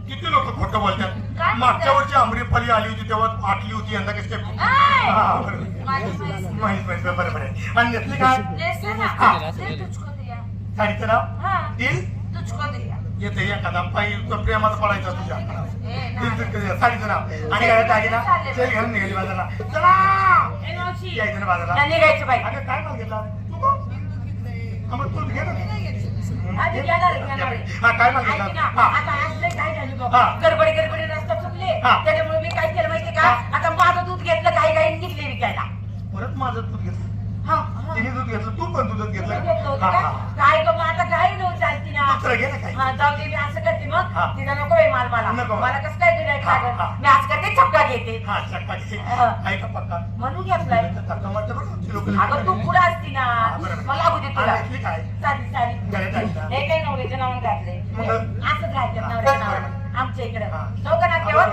किती लोक खोटं बोलतात. काय मागच्या वर्षी आम्रपाली आली होती तेव्हा आटली होती, यंदा कशी काय फुटली? हा, बरोबर. माहित बरोबर आहे. आणि नेसली काय साडीचं नाव दिल येते एखादा पायी प्रेमात पडायचा तुझ्या साडीचं नाव. आणि घरात आली ना तेल घालून निघाली बाजारला. चला यायचं ना बाजारला. निघायचं बाई. अगं काय माल घेतला तू? मग तू घे ना. हा काय माल घेतला? गडबडी रस्ता चुकले त्याच्यामुळे मी काय केलं माहिती का, आता माझं दूध घेतलं काही काही निघले विकायला. परत माझं दूध घेतलं, तिने दूध घेतलं, तू पण दूध घेतलं. काय ग मग आता काही नव्हतं चालती ना. घे ना काय जाऊ दे, मी असं करते मग तिला नको आहे माल मला कसं काय दिलाय मी आज करते छक्का घेते. आहे का पक्का म्हणून घेतलाय. अगं तू पुढे असती ना मला लागू दे तुला. चालेल हे काही नवऱ्याच्या नावाने घातले असंच राहते नवऱ्याच्या नावाने आमच्या इकडे चौका नाक्यावर.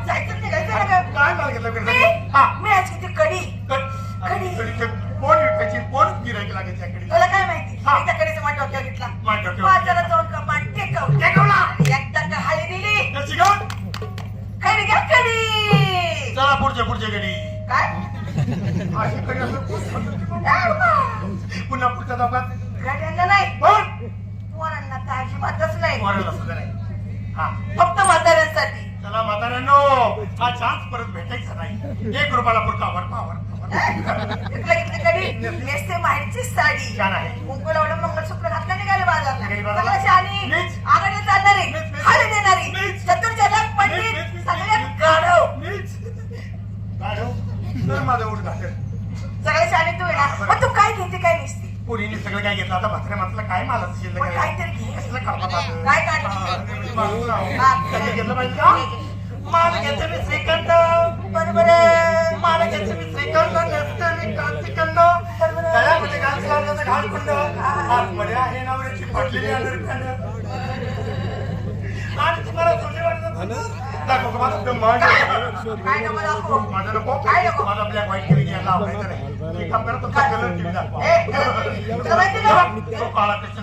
जायचं निघायचं काय माल घेतलं? मी आज किती कडी कोण विकायची कोण गिरायक लागायची कडे? तुला काय माहिती त्या कडीचा माझ्या डोक्यावर घेतला बाजारात जाऊन कपाट टेकवला एकदा का हाली दिली कडी घ्या कडी. चला पुढच्या गडी काय पुन्हा पुढच्या डब्यात गाड्यांना नाही पण पोरांना तर अजिबातच नाही. पोराला सुद्धा नाही. फक्त म्हाताऱ्यांसाठी. चला म्हाताऱ्यांनो हा चान्स परत भेटायचा नाही. 1 रुपयाला पुरता पावर घेतलं कडी नेसते माहिती साडी छान आहे. कुंकू लावलं मंगळसूत्र घातलं निघाले बाजारला. मीच. आघाडी चालणारी खाली देणारी चतुर्जनक पंडित सगळ्यात गाढव तर माझं उठ घातलं. सगळे शाळेत तू ना. मग तू काय घेते काय नेसते? पोरीने सगळं काय घेतलं. आता म्हाताऱ्या माणसाला काय माल शिल्लक आहे? काहीतरी घे. कसलं काढतात? काय काढलं? घेतलं पाहिजे का? माल घ्यायचं मी श्रीखंड बरोबर माल घ्यायचं मी श्रीखंड नसतं मी कांतिखंड गळ्यामध्ये घाल लावण्याचं घालखंड आतमध्ये आहे नवऱ्याची फाटलेली अंडरपॅन्ट. आणि तुम्हाला सोने वाटत दाखव का माझं ब्रह्मांड काय नको दाखवू? माझं नको काय नको? माझा ब्लॅक व्हाईट टीव्ही घ्यायला आवडायचं नाही. एक काम करा तुमचा कलर टीव्ही दाखवा. तुला माहिती का? तो काळा पेक्षा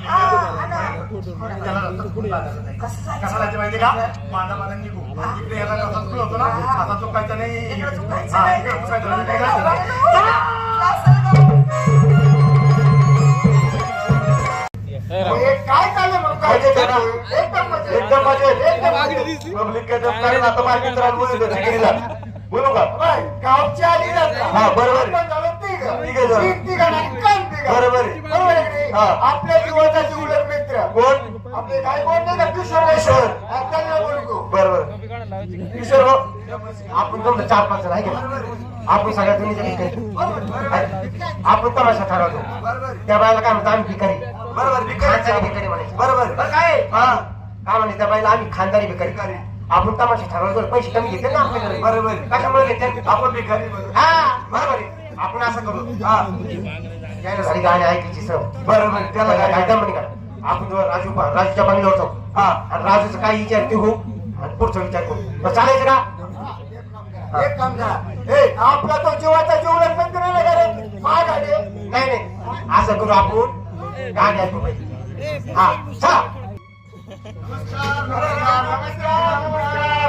त्याला कसा जायचं माहिती का? माझा निघू इकडे याला कसा चुकलो होतो ना आता चुकायचा नाही. काय चाललंय मग काय एकदम बोलू का गावची आली हा बरोबर बरोबर. आपल्या जीवाचा जीवलग मित्र कोण आपले काय कोण नाही का किशोर बरोबर किशोर आपण तुमचं 4-5 जण आहे का आपण सगळ्या तुम्ही आपण तमाशा ठरवतो त्या बायला काय म्हणतो आम्ही भिकारी बरोबर भिकारी म्हणायचं बरोबर काय काय म्हणायचं त्या बायला आम्ही खानदारी भिकारी. आपण तमाशा ठरवतो पैसे कमी घेते ना आपल्याकडे बरोबर कशामुळे घेते आपण भिकारी हा बरोबर आपण असं करू यायला झाली गाणी ऐकायची सर बरोबर त्याला काय म्हणे का आपण राजूच्या बंगल्यावर जाऊ आणि राजूचं काय विचार ते हो आणि पुढचा विचार करू चालायचं का? एक काम करा आपला तो जीवाचा जीवलग मित्र नाही नाही असं करू आपण गाणी ऐकू पाहिजे. हा चला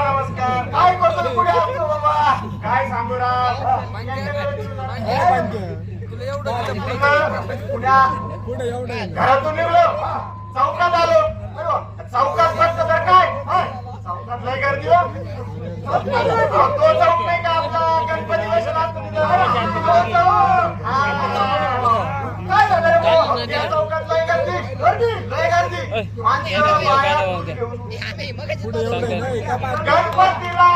नमस्कार काय करतो पुढे असतो बाबा काय सांगू घरातून निघलो चौकात आलो चौकात फक्त तर काय चौकात लय गर्दी तो चौक नाही का आपला गणपती काय झालं त्या चौकात लय गर्दी लय गर्दी गणपतीला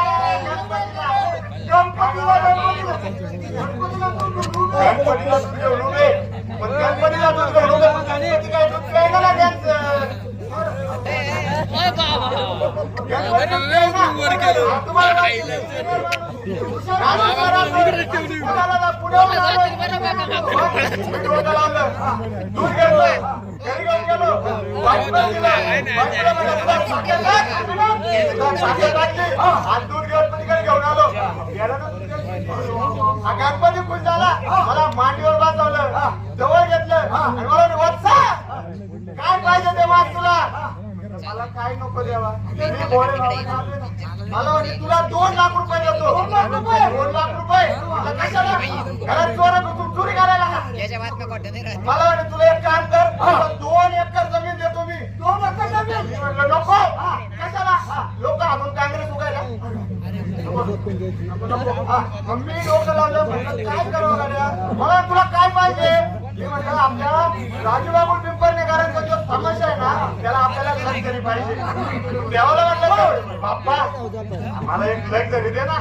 गणपती खुश झाला मला मांडीवर बसवलं जवळ घेतलं काय पाहिजे ते माग तुला मला काय नको द्यावा मी भोळे भावाने आलोय ना. मला म्हणे तुला 2 लाख रुपये देतो. 2 लाख रुपये मला कशाला घरात चोर घुसून चोरी करायला का? मला म्हणे तुला एक काम कर 2 एकर जमीन देतो मी. 2 एकर जमीन मी म्हटलं नको. कशाला लोक आपण काँग्रेस उगायला मग मी डोकं लावलं म्हटलं काय करावं गाड्या मला तुला काय पाहिजे मी म्हटलं आपल्याला राजूबाबू पिंपरणेकरांचा जो समस्या आहे ना त्याला आपल्याला लक्झरी पाहिजे देवाला म्हटलं बाप्पा मला एक लक्झरी दे ना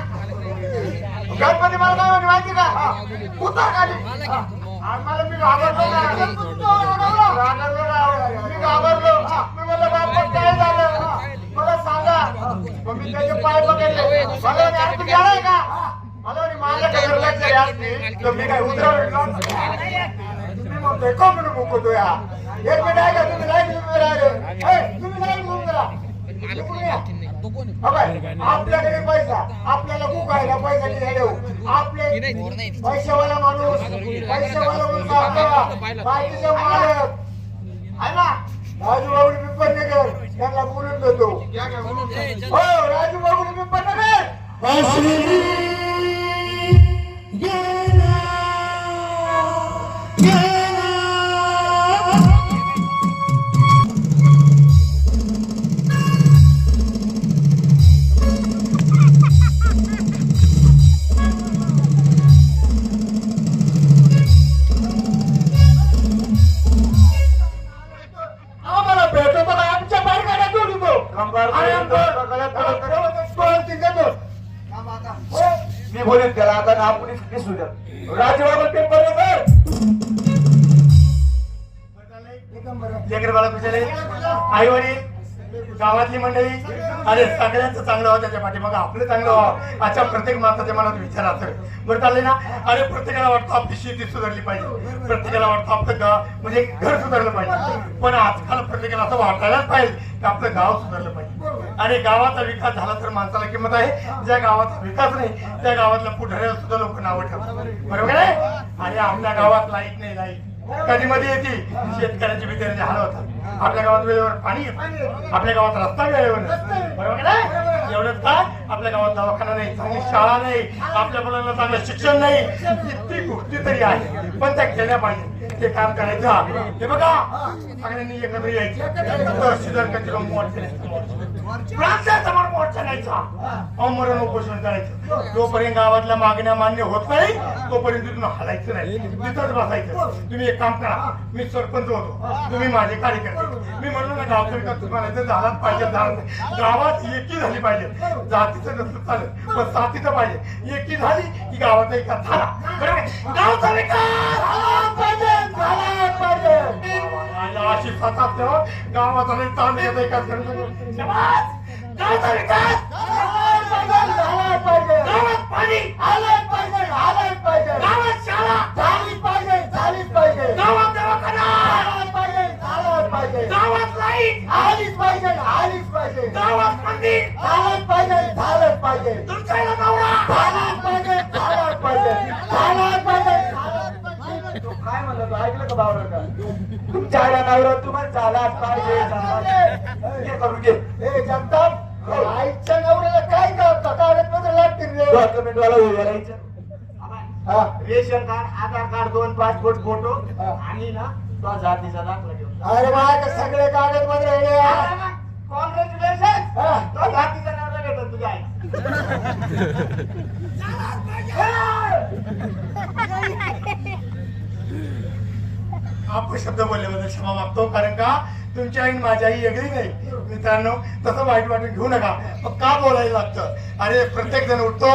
गणपती मला काय म्हणे माहिती का उतर खाली मला मी घाबरलो मी घाबरलो मी म्हणलं बाप्पा काय झालं मला सांगा मग मी त्याचे पाय पकडले मला तू गेलाय का मला माझ्याकडे लक्झरी असते तर मी काय उतरवलं तुम्ही म्हणतोय कोण मुकतो या एक मिनिट आहे का तुम्ही नाही तुम्ही नाही घेऊन गेला आपल्याकडे पैसा आपल्याला फुकायला पैसा नाही देऊ आपले पैशावाला माणूस पैशावाला माणूस बाकीचे मालक आहे ना राजूबाबू पिंपरणेकर त्यांना बोलून देतो हो राजूबाबू पिंपरणेकर मी बोलेन त्याला आता नाव कोणी दिसू द्या राजूबाबू पिंपरणेकर लेकर बाळा बिचारे आई वडील गावातली मंडळी अरे सगळ्यांचं चांगलं व्हावं त्याच्या पाठी मग आपलं चांगलं व्हावं अशा प्रत्येक माणसाच्या मनात विचार असतो बरं चालले ना अरे प्रत्येकाला वाटतं आपली शेती सुधारली पाहिजे प्रत्येकाला वाटतं आपलं गाव म्हणजे घर सुधारलं पाहिजे पण आजकाल प्रत्येकाला असं वाटायलाच पाहिजे की आपलं गाव सुधारलं पाहिजे आणि गावाचा विकास झाला तर माणसाला किंमत आहे ज्या गावाचा विकास नाही त्या गावातल्या पुढाऱ्याला सुद्धा लोक नावं ठेवतात बरोबर आहे आणि आपल्या गावात लाईट नाही लाईट कधी मध्ये येते शेतकऱ्याची बिचाराचे हाल होतात आपल्या गावात वेळेवर पाणी येत आपल्या गावात रस्ता वेळेवर बरोबर नाही एवढंच काय आपल्या गावात दवाखाना नाही चांगली शाळा नाही आपल्या मुलांना चांगलं शिक्षण नाही किती गोष्टी तरी आहे पण त्या केल्या पाहिजे ते काम करायचं हे बघा सगळ्यांनी एकत्र यायचं मोर्चा न्यायचा अमरण उपोषण करायचं जोपर्यंत गावातल्या मागण्या मान्य होत नाही तोपर्यंत तिथून हलायचं नाही तिथंच बसायचं तुम्ही एक काम करा मी सरपंच होतो तुम्ही माझे कार्यकर्ते मी म्हणलो ना गावचा विकास म्हणायचं झालाच पाहिजे गावात एकी झाली पाहिजे जातीचं नसलं चालेल पण साथीचं पाहिजे एकी झाली की गावाचा विकास झाला बरोबर गावचा विकास झाला पाहिजे अशी सतत गावाचा नाही ताण येत विकास गावचा विकास झाला पाहिजे गावात पाणी आलं पाहिजे आलं पाहिजे गावात शाळा झाली पाहिजे झालीच पाहिजे गावात दवाखाना झाला पाहिजे झालाच पाहिजे गावात लाईट आलीच पाहिजे आलीच पाहिजे गावात मंदिर झालंच पाहिजे झालंच पाहिजे तुमचा नवरा झालाच पाहिजे झालाच पाहिजे झालाच पाहिजे काय म्हणलं तू ऐकलं का बावरा का तुमच्या नवरा तुम्हाला झालाच पाहिजे करू घे हे जगताप आईच्या नवऱ्याला काय कागदपत्र लागतील डॉक्युमेंटवाला उभं रेशन कार्ड आधार कार्ड 2 पासपोर्ट फोटो आणि ना तो जातीचा दाखला घेऊन अरे माझ्या सगळे कागदपत्र कॉंग्रॅच्युलेशन तो जातीचा नवरा भेटल तुझ्या आई अपशब्द बोलल्याबद्दल क्षमा मागतो कारण का तुमची आई माझी आई वेगळी नाही मित्रांनो तसं वाईट वाटून घेऊ नका मग का बोलायला लागतं अरे प्रत्येक जण उठतो